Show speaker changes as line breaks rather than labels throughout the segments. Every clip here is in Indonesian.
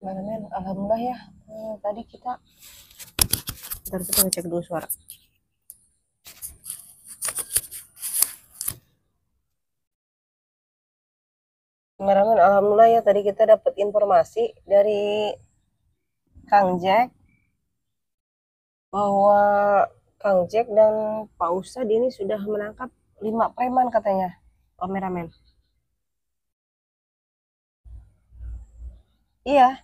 Men, alhamdulillah ya. Tadi kita ngecek dulu suara. Kameramen, alhamdulillah ya. Tadi kita dapat informasi dari Kang Jack bahwa Kang Jack dan Pak Ustadz ini sudah menangkap 5 preman katanya, kameramen. Iya,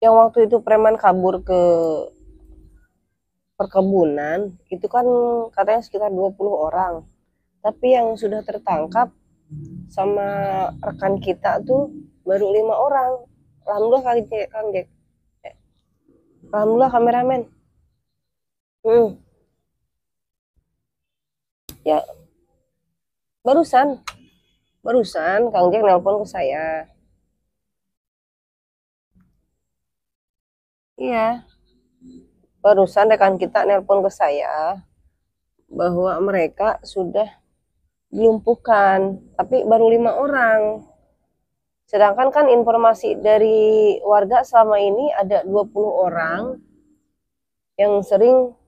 yang waktu itu preman kabur ke perkebunan itu kan katanya sekitar 20 orang. Tapi yang sudah tertangkap sama rekan kita tuh baru 5 orang. Alhamdulillah Kang Jack. Alhamdulillah kameramen. Hmm, ya barusan barusan Kang Jack nelpon ke saya. Iya, barusan rekan kita nelpon ke saya bahwa mereka sudah dilumpuhkan, tapi baru 5 orang. Sedangkan kan informasi dari warga selama ini ada 20 orang yang sering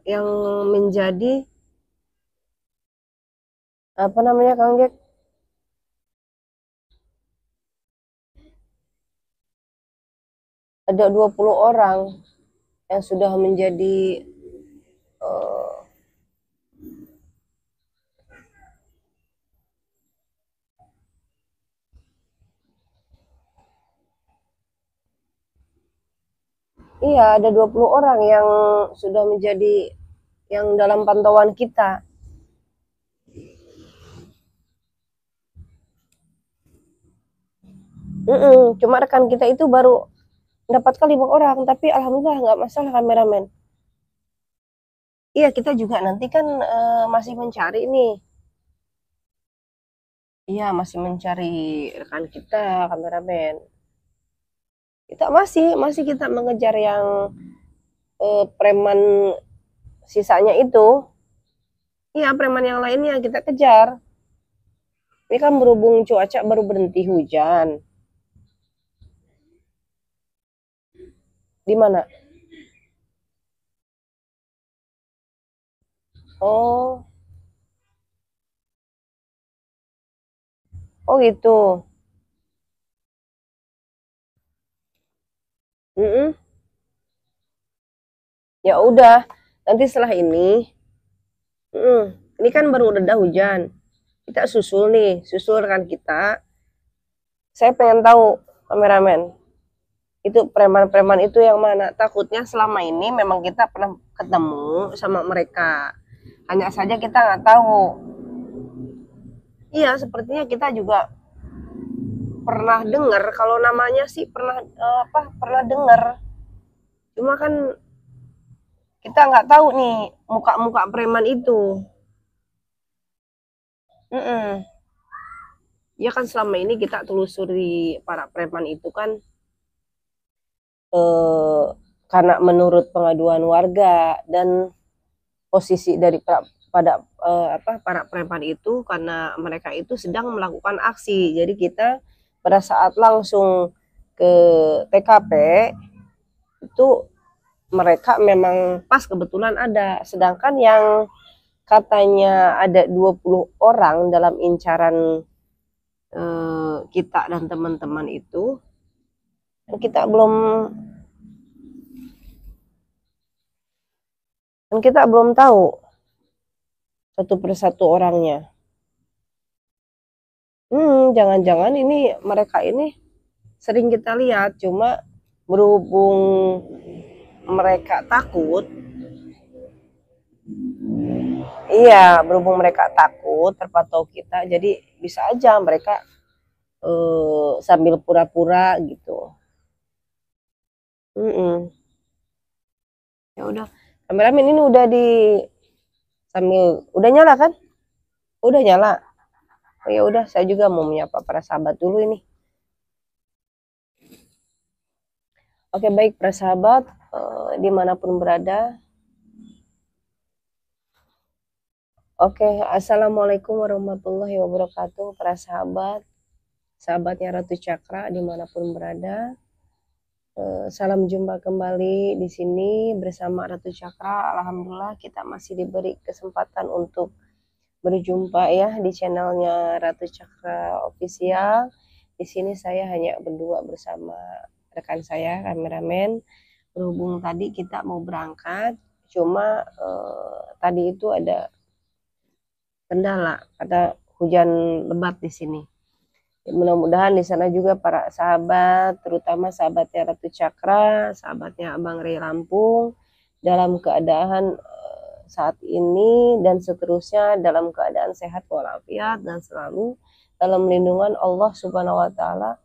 yang menjadi apa namanya Kang Jack? Ada 20 orang yang sudah menjadi uh, iya, ada 20 orang yang sudah menjadi yang dalam pantauan kita. Cuma rekan kita itu baru mendapatkan 5 orang, tapi alhamdulillah nggak masalah kameramen. Iya, kita juga nanti kan masih mencari nih. Iya, masih mencari rekan kita kameramen. Kita masih kita mengejar yang preman sisanya itu. Iya, preman yang lainnya kita kejar. Ini kan berhubung cuaca baru berhenti hujan. Di mana? Oh, oh gitu. Mm-mm. Ya udah, nanti setelah ini, ini kan baru reda hujan. Kita susul nih, susul rekan kita. Saya pengen tahu, kameramen, itu preman-preman itu yang mana? Takutnya selama ini memang kita pernah ketemu sama mereka. Hanya saja kita nggak tahu. Iya, sepertinya kita juga pernah dengar. Kalau namanya sih pernah pernah dengar. Cuma kan kita nggak tahu nih muka-muka preman itu. Mm-mm. Ya kan selama ini kita telusuri para preman itu kan eh, karena menurut pengaduan warga dan posisi dari para preman itu karena mereka itu sedang melakukan aksi. Jadi kita pada saat langsung ke TKP itu mereka memang pas kebetulan ada. Sedangkan yang katanya ada 20 orang dalam incaran kita dan teman-teman itu kita belum tahu satu persatu orangnya. Jangan-jangan ini mereka ini sering kita lihat, cuma berhubung mereka takut, iya, berhubung mereka takut terpantau kita, jadi bisa aja mereka sambil pura-pura gitu. Ya udah, kameramen ini udah di sambil udah nyala kan? Udah nyala. Oh, ya udah, saya juga mau menyapa para sahabat dulu ini. Oke, baik para sahabat dimanapun berada. Oke, assalamualaikum warahmatullahi wabarakatuh para sahabat. sahabatnya Ratu Cakra dimanapun berada. Salam jumpa kembali di sini bersama Ratu Cakra. Alhamdulillah kita masih diberi kesempatan untuk berjumpa ya di channelnya Ratu Cakra Official. Di sini saya hanya berdua bersama rekan saya, kameramen. Berhubung tadi kita mau berangkat, cuma tadi itu ada kendala, ada hujan lebat di sini. Mudah-mudahan di sana juga para sahabat, terutama sahabatnya Ratu Cakra, sahabatnya Abang Ray Lampung, dalam keadaan saat ini dan seterusnya dalam keadaan sehat walafiat dan selalu dalam lindungan Allah Subhanahu wa Ta'ala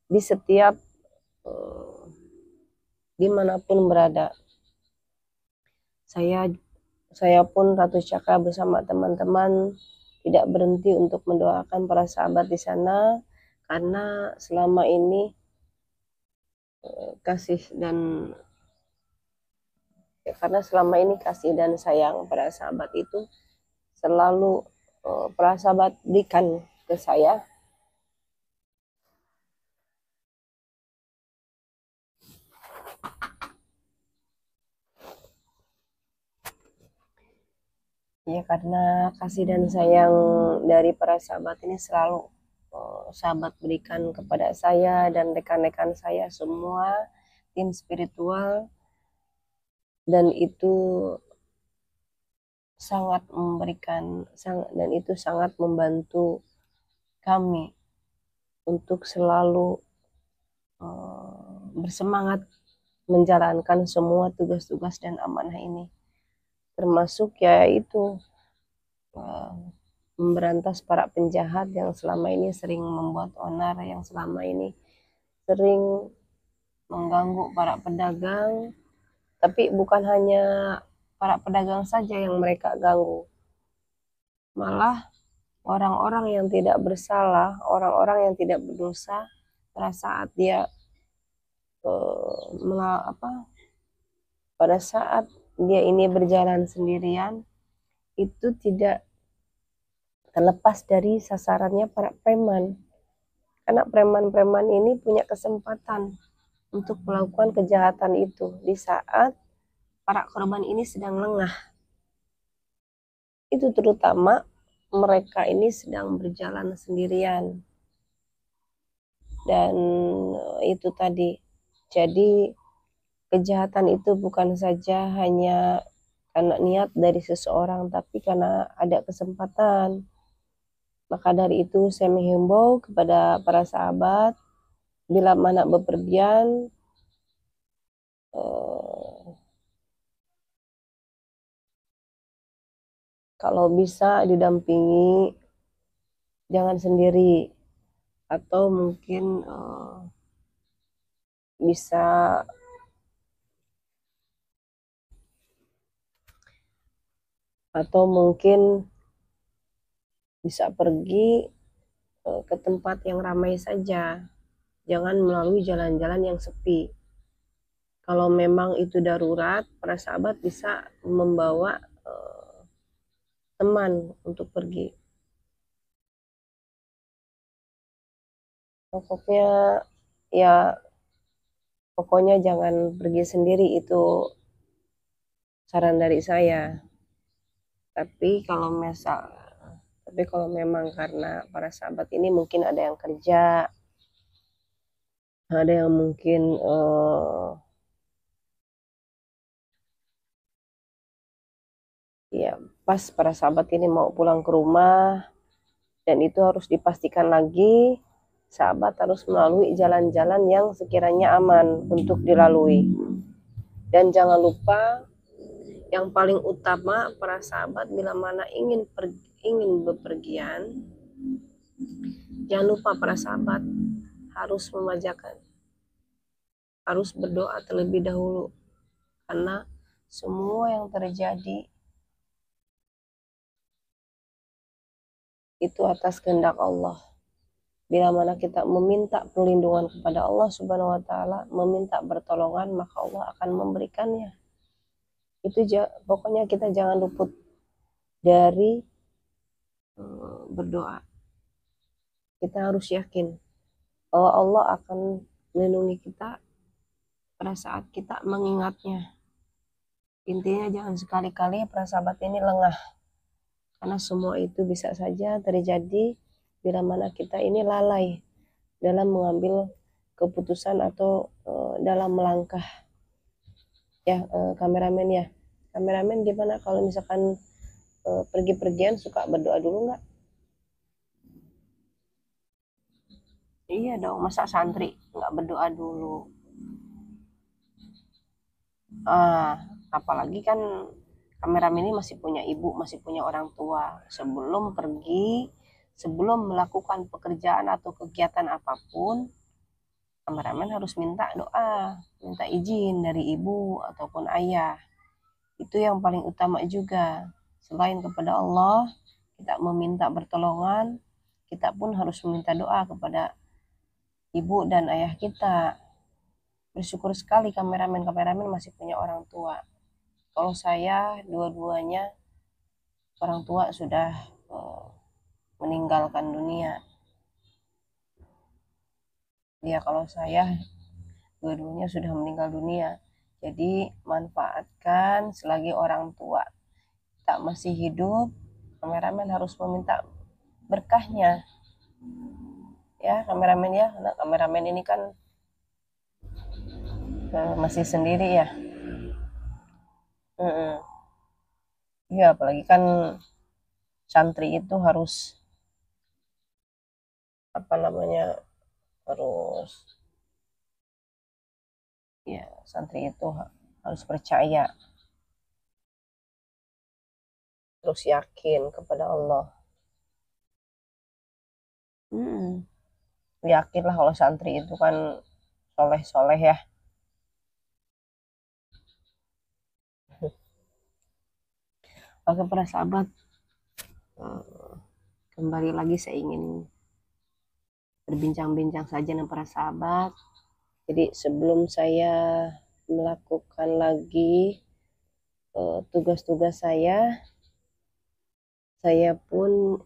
di setiap dimanapun berada. Saya pun Ratu Cakra bersama teman-teman tidak berhenti untuk mendoakan para sahabat di sana, karena selama ini kasih dan sayang para sahabat itu selalu para sahabat berikan ke saya. Ya, karena kasih dan sayang dari para sahabat ini selalu sahabat berikan kepada saya dan rekan-rekan saya semua, tim spiritual, dan itu sangat membantu kami untuk selalu bersemangat menjalankan semua tugas-tugas dan amanah ini, termasuk yaitu memberantas para penjahat yang selama ini sering membuat onar, yang selama ini sering mengganggu para pedagang. Tapi bukan hanya para pedagang saja yang mereka ganggu, malah orang-orang yang tidak bersalah, orang-orang yang tidak berdosa, pada saat dia pada saat dia ini berjalan sendirian, itu tidak terlepas dari sasarannya para preman. Karena preman-preman ini punya kesempatan untuk melakukan kejahatan itu di saat para korban ini sedang lengah. Itu terutama mereka ini sedang berjalan sendirian. Dan itu tadi, jadi kejahatan itu bukan saja hanya karena niat dari seseorang, tapi karena ada kesempatan. Maka dari itu saya menghimbau kepada para sahabat, bila mana bepergian, kalau bisa didampingi, jangan sendiri, atau mungkin bisa pergi ke tempat yang ramai saja, jangan melalui jalan-jalan yang sepi. Kalau memang itu darurat, para sahabat bisa membawa teman untuk pergi. Pokoknya jangan pergi sendiri, itu saran dari saya. Tapi kalau memang karena para sahabat ini mungkin ada yang kerja, ada yang mungkin ya pas para sahabat ini mau pulang ke rumah, dan itu harus dipastikan lagi sahabat harus melalui jalan-jalan yang sekiranya aman untuk dilalui. Dan jangan lupa, yang paling utama, para sahabat bila mana ingin bepergian, jangan lupa para sahabat harus berdoa terlebih dahulu, karena semua yang terjadi itu atas kehendak Allah. Bila mana kita meminta perlindungan kepada Allah Subhanahu wa Ta'ala, meminta pertolongan, maka Allah akan memberikannya. Itu pokoknya kita jangan luput dari berdoa. kita harus yakin bahwa Allah akan melindungi kita pada saat kita mengingatnya. Intinya jangan sekali-kali para sahabat ini lengah, karena semua itu bisa saja terjadi bila mana kita ini lalai dalam mengambil keputusan atau dalam melangkah. Ya, kameramen gimana kalau misalkan pergi-pergian suka berdoa dulu nggak? Iya dong, masa santri nggak berdoa dulu? Apalagi kan kameramen ini masih punya ibu, masih punya orang tua. Sebelum pergi, sebelum melakukan pekerjaan atau kegiatan apapun, kameramen harus minta doa, minta izin dari ibu ataupun ayah. Itu yang paling utama juga. Selain kepada Allah, kita meminta pertolongan, kita pun harus meminta doa kepada ibu dan ayah kita. Bersyukur sekali kameramen masih punya orang tua. Kalau saya dua-duanya orang tua sudah meninggalkan dunia. Ya kalau saya dua-duanya sudah meninggal dunia. Jadi manfaatkan selagi orang tua tak masih hidup, kameramen harus meminta berkahnya. Ya kameramen ya, nah, kameramen ini kan masih sendiri ya. Ya apalagi kan santri itu harus apa namanya, harus, ya santri itu harus percaya, terus yakin kepada Allah. Yakinlah kalau santri itu kan soleh-soleh ya. Oke para sahabat, kembali lagi saya ingin berbincang-bincang saja dengan para sahabat. Jadi sebelum saya melakukan lagi tugas-tugas saya pun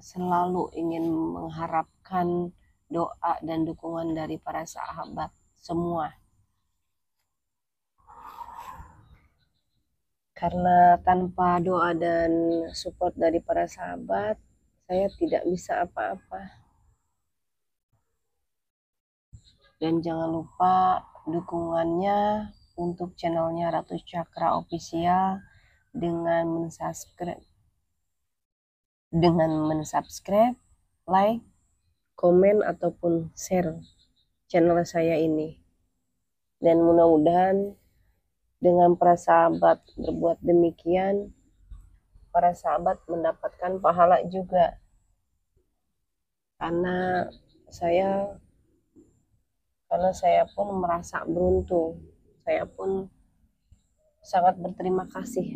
selalu ingin mengharapkan doa dan dukungan dari para sahabat semua. Karena tanpa doa dan support dari para sahabat, saya tidak bisa apa-apa. Dan jangan lupa dukungannya untuk channelnya Ratu Cakra Official dengan mensubscribe, like, komen ataupun share channel saya ini. Dan mudah-mudahan dengan para sahabat berbuat demikian, para sahabat mendapatkan pahala juga. Karena saya pun merasa beruntung. Saya pun sangat berterima kasih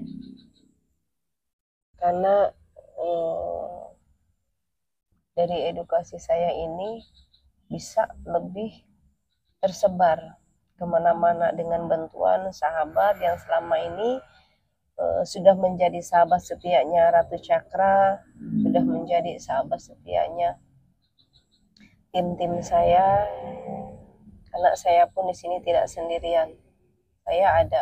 karena dari edukasi saya ini bisa lebih tersebar kemana-mana dengan bantuan sahabat yang selama ini sudah menjadi sahabat setianya Ratu Cakra, sudah menjadi sahabat setianya tim-tim saya. Karena saya pun di sini tidak sendirian. Saya ada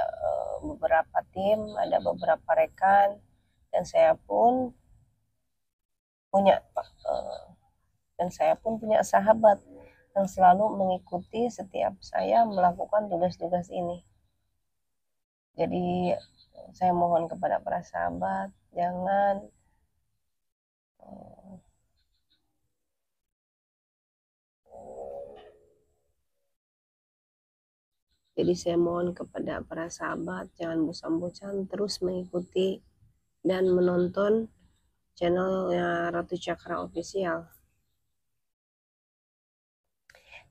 beberapa tim, ada beberapa rekan, dan saya pun punya sahabat yang selalu mengikuti setiap saya melakukan tugas-tugas ini. Jadi saya mohon kepada para sahabat, jangan jadi saya mohon kepada para sahabat, jangan bosan-bosan terus mengikuti dan menonton channelnya Ratu Cakra Official.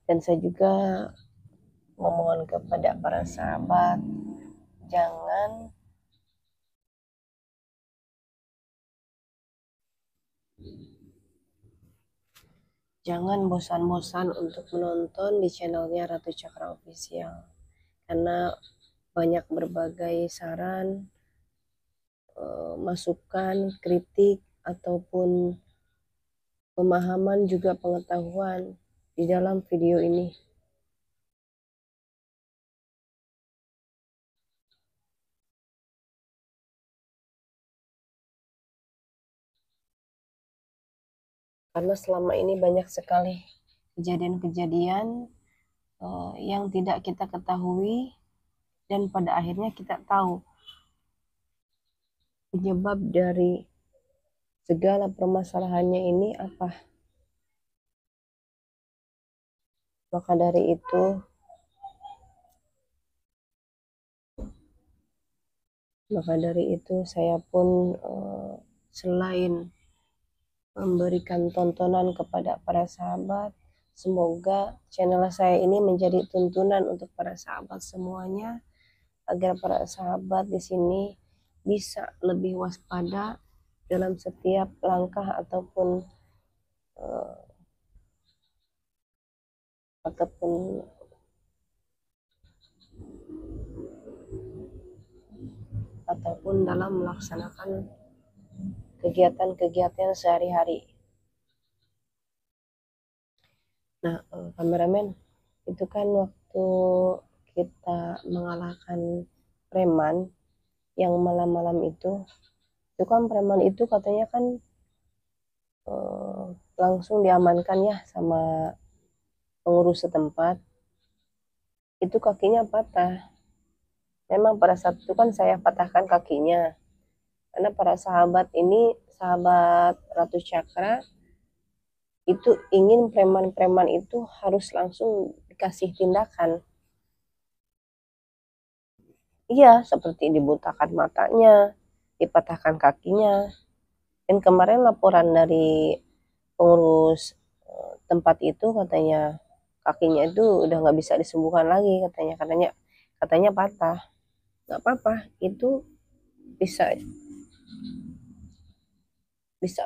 Dan saya juga memohon kepada para sahabat, jangan bosan-bosan untuk menonton di channelnya Ratu Cakra Official, karena banyak berbagai saran, masukan, kritik, ataupun pemahaman juga pengetahuan di dalam video ini. Karena selama ini banyak sekali kejadian-kejadian yang tidak kita ketahui, dan pada akhirnya kita tahu penyebab dari segala permasalahannya ini apa. Maka dari itu saya pun selain memberikan tontonan kepada para sahabat, semoga channel saya ini menjadi tuntunan untuk para sahabat semuanya, agar para sahabat di sini bisa lebih waspada dalam setiap langkah ataupun dalam melaksanakan kegiatan-kegiatan sehari-hari. Nah, kameramen, itu kan waktu kita mengalahkan preman yang malam-malam itu kan preman itu katanya kan langsung diamankan ya sama pengurus setempat. Itu kakinya patah. Memang pada saat itu kan saya patahkan kakinya, karena para sahabat ini, sahabat Ratu Cakra, itu ingin preman-preman itu harus langsung dikasih tindakan. Iya, seperti dibutakan matanya, dipatahkan kakinya. Dan kemarin laporan dari pengurus tempat itu katanya kakinya itu udah nggak bisa disembuhkan lagi, katanya patah. Nggak apa-apa, itu bisa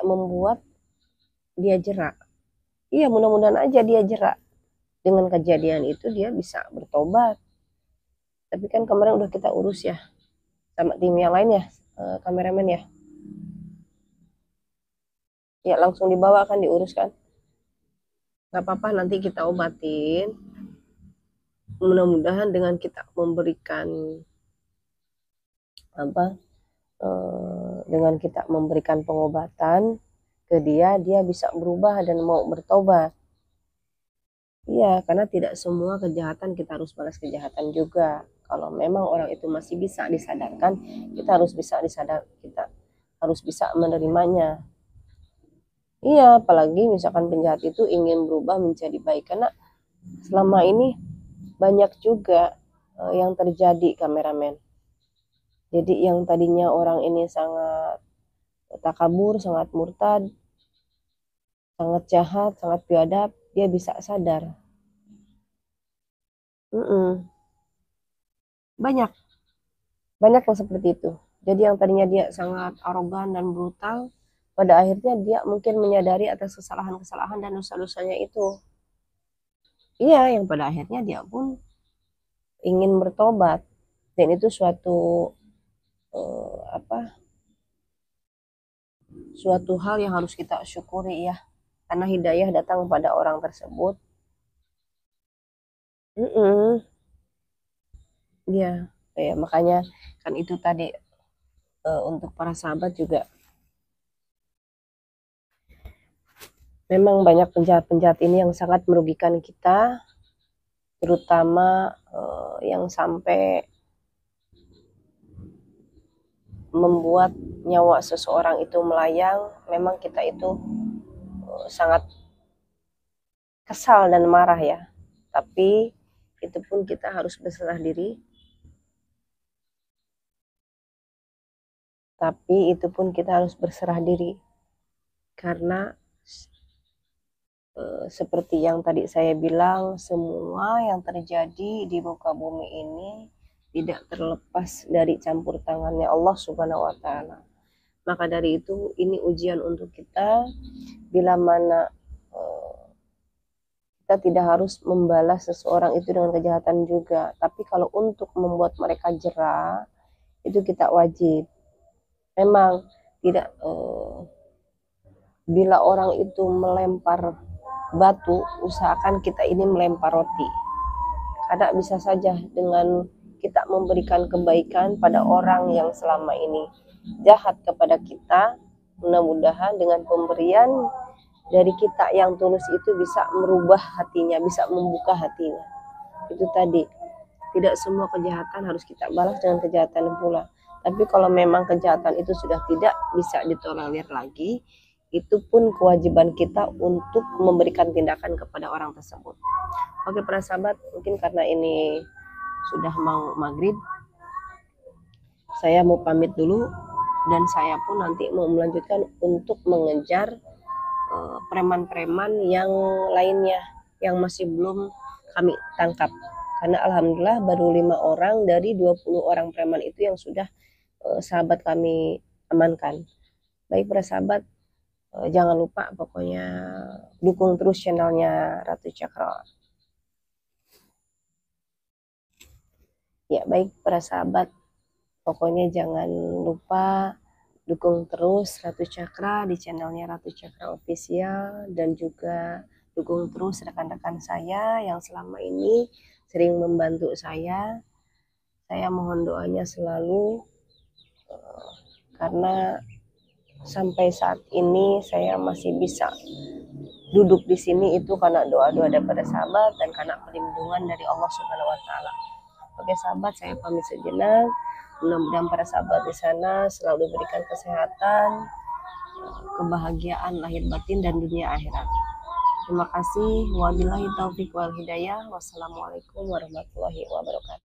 membuat dia jerak. Iya, mudah-mudahan aja dia jerak. Dengan kejadian itu dia bisa bertobat. Tapi kan kemarin udah kita urus ya sama tim yang lain ya, kameramen ya. Ya langsung dibawa kan, diurus kan. Nggak apa-apa, nanti kita obatin. Mudah-mudahan dengan kita memberikan dengan kita memberikan pengobatan ke dia bisa berubah dan mau bertobat. Iya, karena tidak semua kejahatan kita harus balas kejahatan juga. Kalau memang orang itu masih bisa disadarkan, kita harus bisa menerimanya. Iya, apalagi misalkan penjahat itu ingin berubah menjadi baik, karena selama ini banyak juga yang terjadi, kameramen. Jadi yang tadinya orang ini sangat takabur, sangat murtad, sangat jahat, sangat biadab, dia bisa sadar. Banyak yang seperti itu. Jadi yang tadinya dia sangat arogan dan brutal, pada akhirnya dia mungkin menyadari atas kesalahan-kesalahan dan dosa-dosanya itu. Iya, yang pada akhirnya dia pun ingin bertobat, dan itu suatu hal yang harus kita syukuri ya, karena hidayah datang pada orang tersebut. Iya, ya, makanya kan itu tadi untuk para sahabat juga, memang banyak penjahat-penjahat ini yang sangat merugikan kita, terutama yang sampai membuat nyawa seseorang itu melayang. Memang kita itu sangat kesal dan marah ya, tapi itu pun kita harus berserah diri. Karena seperti yang tadi saya bilang, semua yang terjadi di muka bumi ini tidak terlepas dari campur tangannya Allah Subhanahu wa Ta'ala. Maka dari itu, ini ujian untuk kita, bila mana kita tidak harus membalas seseorang itu dengan kejahatan juga, tapi kalau untuk membuat mereka jera, itu kita wajib. Memang tidak bila orang itu melempar batu, usahakan kita ini melempar roti. Karena bisa saja dengan kita memberikan kebaikan pada orang yang selama ini jahat kepada kita, mudah-mudahan dengan pemberian dari kita yang tulus itu bisa merubah hatinya, bisa membuka hatinya. Itu tadi, tidak semua kejahatan harus kita balas dengan kejahatan pula. Tapi kalau memang kejahatan itu sudah tidak bisa ditolerir lagi, itu pun kewajiban kita untuk memberikan tindakan kepada orang tersebut. Oke para sahabat, mungkin karena ini sudah mau maghrib, saya mau pamit dulu, dan saya pun nanti mau melanjutkan untuk mengejar preman-preman yang lainnya yang masih belum kami tangkap. Karena alhamdulillah baru 5 orang dari 20 orang preman itu yang sudah sahabat kami amankan. Baik para sahabat, jangan lupa pokoknya dukung terus channelnya Ratu Cakra. Ya baik para sahabat, pokoknya jangan lupa dukung terus Ratu Cakra di channelnya Ratu Cakra Official, dan juga dukung terus rekan-rekan saya yang selama ini sering membantu saya. Saya mohon doanya selalu, karena sampai saat ini saya masih bisa duduk di sini itu karena doa-doa daripada sahabat dan karena perlindungan dari Allah Subhanahu wa taala. Oke sahabat, saya pamit sejenak. Mudah-mudahan para sahabat di sana selalu diberikan kesehatan, kebahagiaan lahir batin dan dunia akhirat. Terima kasih. Wabillahi taufik wal hidayah. Wassalamualaikum warahmatullahi wabarakatuh.